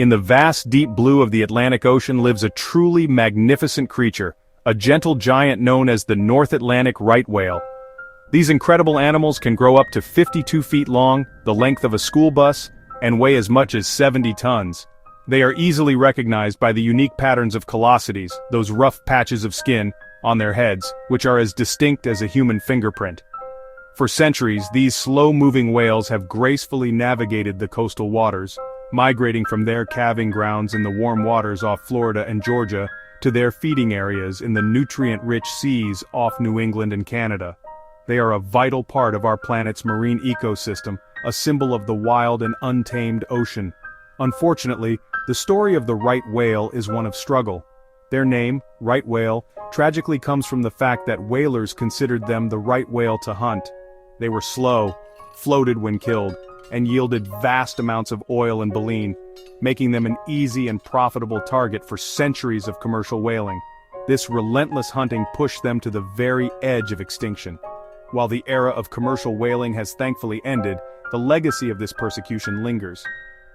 In the vast deep blue of the Atlantic Ocean lives a truly magnificent creature, a gentle giant known as the North Atlantic right whale. These incredible animals can grow up to 52 feet long, the length of a school bus, and weigh as much as 70 tons. They are easily recognized by the unique patterns of callosities, those rough patches of skin, on their heads, which are as distinct as a human fingerprint. For centuries, these slow-moving whales have gracefully navigated the coastal waters, migrating from their calving grounds in the warm waters off Florida and Georgia to their feeding areas in the nutrient-rich seas off New England and Canada. They are a vital part of our planet's marine ecosystem, a symbol of the wild and untamed ocean. Unfortunately, the story of the right whale is one of struggle. Their name, right whale, tragically comes from the fact that whalers considered them the right whale to hunt. They were slow, floated when killed, and yielded vast amounts of oil and baleen, making them an easy and profitable target for centuries of commercial whaling. This relentless hunting pushed them to the very edge of extinction. While the era of commercial whaling has thankfully ended, the legacy of this persecution lingers.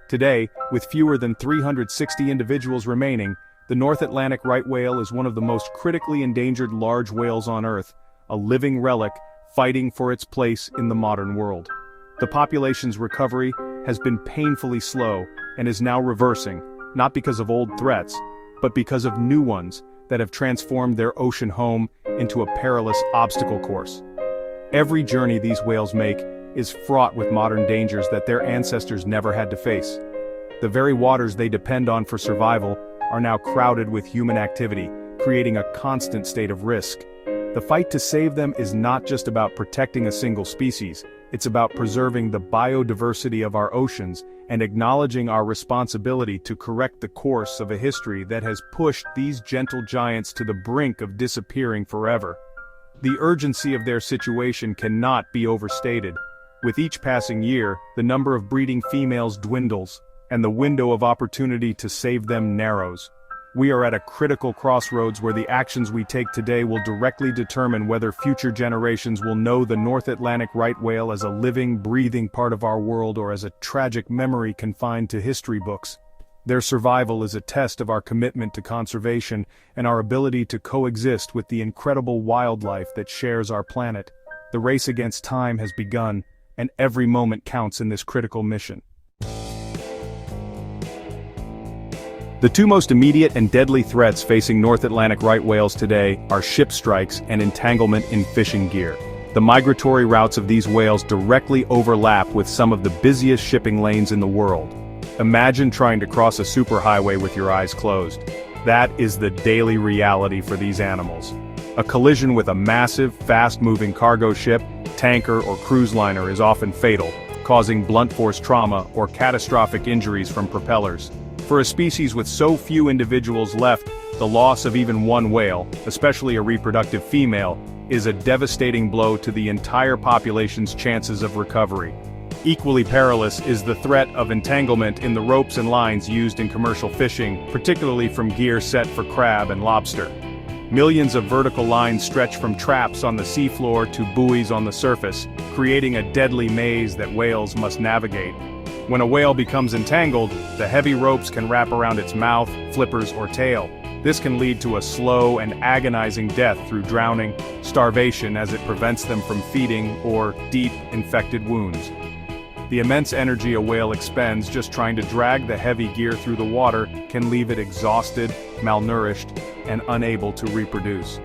Today, with fewer than 360 individuals remaining, the North Atlantic right whale is one of the most critically endangered large whales on Earth, a living relic fighting for its place in the modern world. The population's recovery has been painfully slow and is now reversing, not because of old threats, but because of new ones that have transformed their ocean home into a perilous obstacle course. Every journey these whales make is fraught with modern dangers that their ancestors never had to face. The very waters they depend on for survival are now crowded with human activity, creating a constant state of risk. The fight to save them is not just about protecting a single species, it's about preserving the biodiversity of our oceans and acknowledging our responsibility to correct the course of a history that has pushed these gentle giants to the brink of disappearing forever. The urgency of their situation cannot be overstated. With each passing year, the number of breeding females dwindles, and the window of opportunity to save them narrows. We are at a critical crossroads where the actions we take today will directly determine whether future generations will know the North Atlantic right whale as a living, breathing part of our world or as a tragic memory confined to history books. Their survival is a test of our commitment to conservation and our ability to coexist with the incredible wildlife that shares our planet. The race against time has begun, and every moment counts in this critical mission. The two most immediate and deadly threats facing North Atlantic right whales today are ship strikes and entanglement in fishing gear. The migratory routes of these whales directly overlap with some of the busiest shipping lanes in the world. Imagine trying to cross a superhighway with your eyes closed. That is the daily reality for these animals. A collision with a massive, fast-moving cargo ship, tanker, or cruise liner is often fatal, causing blunt force trauma or catastrophic injuries from propellers. For a species with so few individuals left, the loss of even one whale, especially a reproductive female, is a devastating blow to the entire population's chances of recovery. Equally perilous is the threat of entanglement in the ropes and lines used in commercial fishing, particularly from gear set for crab and lobster. Millions of vertical lines stretch from traps on the seafloor to buoys on the surface, creating a deadly maze that whales must navigate. When a whale becomes entangled, the heavy ropes can wrap around its mouth, flippers, or tail. This can lead to a slow and agonizing death through drowning, starvation as it prevents them from feeding, or deep, infected wounds. The immense energy a whale expends just trying to drag the heavy gear through the water can leave it exhausted, malnourished, and unable to reproduce.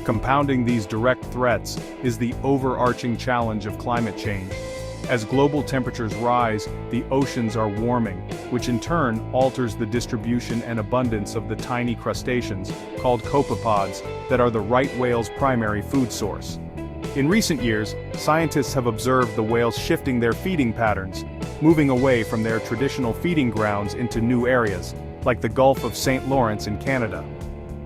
Compounding these direct threats is the overarching challenge of climate change. As global temperatures rise, the oceans are warming, which in turn alters the distribution and abundance of the tiny crustaceans, called copepods, that are the right whale's primary food source. In recent years, scientists have observed the whales shifting their feeding patterns, moving away from their traditional feeding grounds into new areas, like the Gulf of St. Lawrence in Canada.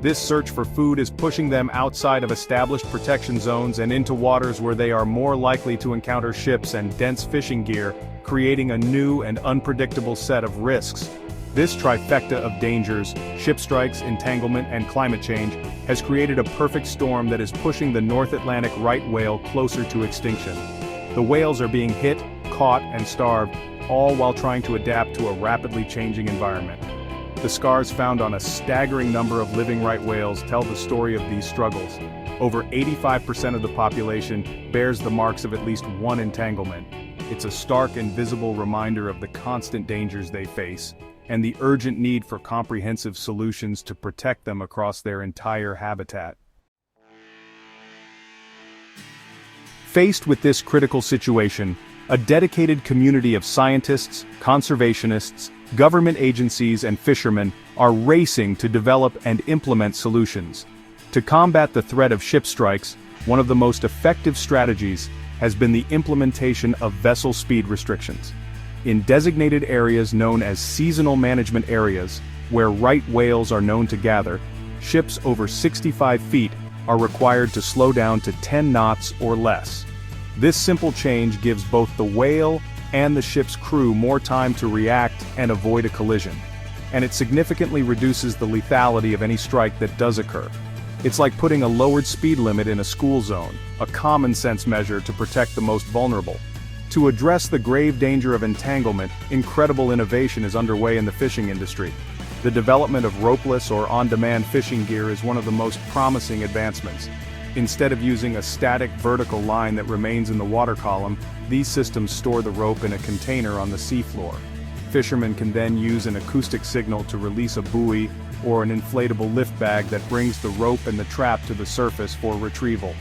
This search for food is pushing them outside of established protection zones and into waters where they are more likely to encounter ships and dense fishing gear, creating a new and unpredictable set of risks. This trifecta of dangers, ship strikes, entanglement, and climate change, has created a perfect storm that is pushing the North Atlantic right whale closer to extinction. The whales are being hit, caught, and starved, all while trying to adapt to a rapidly changing environment. The scars found on a staggering number of living right whales tell the story of these struggles. Over 85% of the population bears the marks of at least one entanglement. It's a stark and visible reminder of the constant dangers they face, and the urgent need for comprehensive solutions to protect them across their entire habitat. Faced with this critical situation, a dedicated community of scientists, conservationists, government agencies and fishermen are racing to develop and implement solutions. To combat the threat of ship strikes, one of the most effective strategies has been the implementation of vessel speed restrictions. In designated areas known as seasonal management areas, where right whales are known to gather, ships over 65 feet are required to slow down to 10 knots or less. This simple change gives both the whale and the ship's crew more time to react and avoid a collision, and it significantly reduces the lethality of any strike that does occur. It's like putting a lowered speed limit in a school zone, a common-sense measure to protect the most vulnerable. To address the grave danger of entanglement, incredible innovation is underway in the fishing industry. The development of ropeless or on-demand fishing gear is one of the most promising advancements. Instead of using a static vertical line that remains in the water column, these systems store the rope in a container on the seafloor. Fishermen can then use an acoustic signal to release a buoy or an inflatable lift bag that brings the rope and the trap to the surface for retrieval.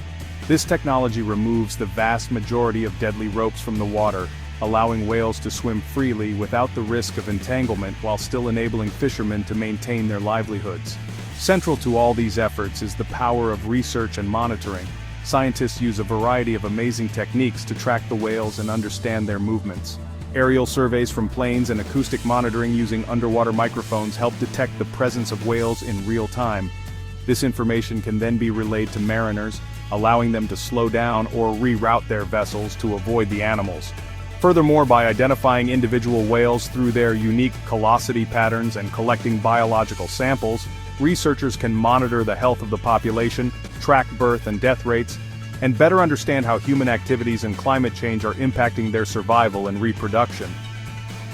This technology removes the vast majority of deadly ropes from the water, allowing whales to swim freely without the risk of entanglement while still enabling fishermen to maintain their livelihoods. Central to all these efforts is the power of research and monitoring. Scientists use a variety of amazing techniques to track the whales and understand their movements. Aerial surveys from planes and acoustic monitoring using underwater microphones help detect the presence of whales in real time. This information can then be relayed to mariners, allowing them to slow down or reroute their vessels to avoid the animals. Furthermore, by identifying individual whales through their unique callosity patterns and collecting biological samples, researchers can monitor the health of the population, track birth and death rates, and better understand how human activities and climate change are impacting their survival and reproduction.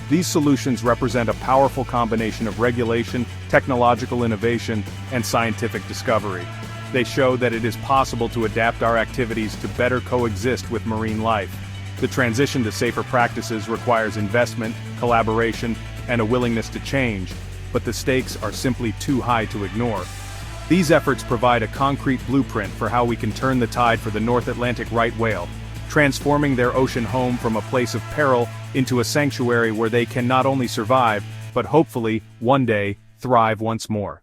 These solutions represent a powerful combination of regulation, technological innovation, and scientific discovery. They show that it is possible to adapt our activities to better coexist with marine life. The transition to safer practices requires investment, collaboration, and a willingness to change, but the stakes are simply too high to ignore. These efforts provide a concrete blueprint for how we can turn the tide for the North Atlantic right whale, transforming their ocean home from a place of peril into a sanctuary where they can not only survive, but hopefully, one day, thrive once more.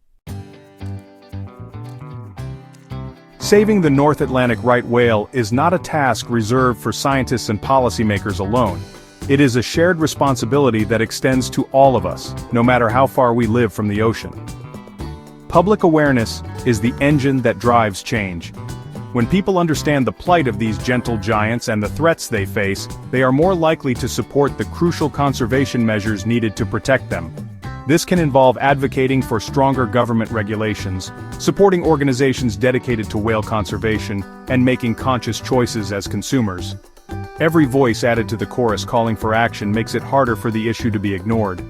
Saving the North Atlantic right whale is not a task reserved for scientists and policymakers alone. It is a shared responsibility that extends to all of us, no matter how far we live from the ocean. Public awareness is the engine that drives change. When people understand the plight of these gentle giants and the threats they face, they are more likely to support the crucial conservation measures needed to protect them. This can involve advocating for stronger government regulations, supporting organizations dedicated to whale conservation, and making conscious choices as consumers. Every voice added to the chorus calling for action makes it harder for the issue to be ignored.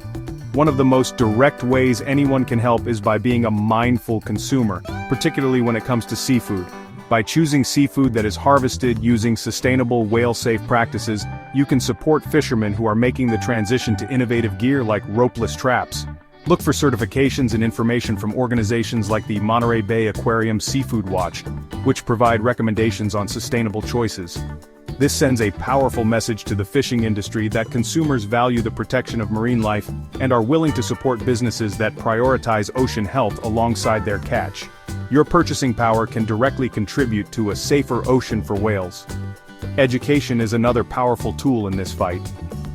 One of the most direct ways anyone can help is by being a mindful consumer, particularly when it comes to seafood. By choosing seafood that is harvested using sustainable whale-safe practices, you can support fishermen who are making the transition to innovative gear like ropeless traps. Look for certifications and information from organizations like the Monterey Bay Aquarium Seafood Watch, which provide recommendations on sustainable choices. This sends a powerful message to the fishing industry that consumers value the protection of marine life and are willing to support businesses that prioritize ocean health alongside their catch. Your purchasing power can directly contribute to a safer ocean for whales. Education is another powerful tool in this fight.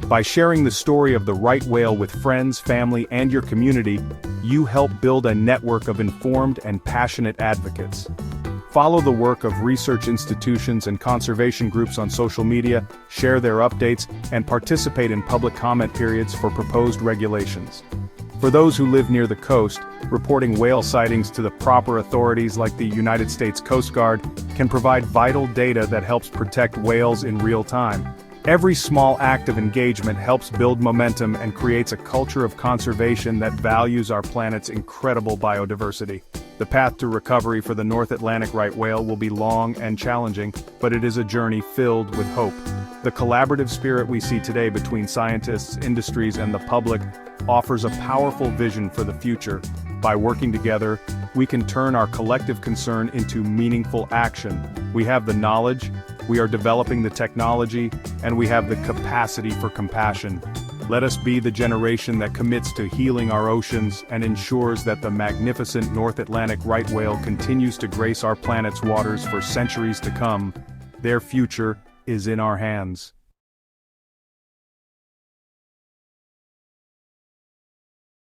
By sharing the story of the right whale with friends, family, and your community, you help build a network of informed and passionate advocates. Follow the work of research institutions and conservation groups on social media, share their updates, and participate in public comment periods for proposed regulations. For those who live near the coast, reporting whale sightings to the proper authorities like the United States Coast Guard can provide vital data that helps protect whales in real time. Every small act of engagement helps build momentum and creates a culture of conservation that values our planet's incredible biodiversity. The path to recovery for the North Atlantic right whale will be long and challenging, but it is a journey filled with hope. The collaborative spirit we see today between scientists, industries, and the public offers a powerful vision for the future. By working together, we can turn our collective concern into meaningful action. We have the knowledge, we are developing the technology, and we have the capacity for compassion. Let us be the generation that commits to healing our oceans and ensures that the magnificent North Atlantic right whale continues to grace our planet's waters for centuries to come. Their future is in our hands.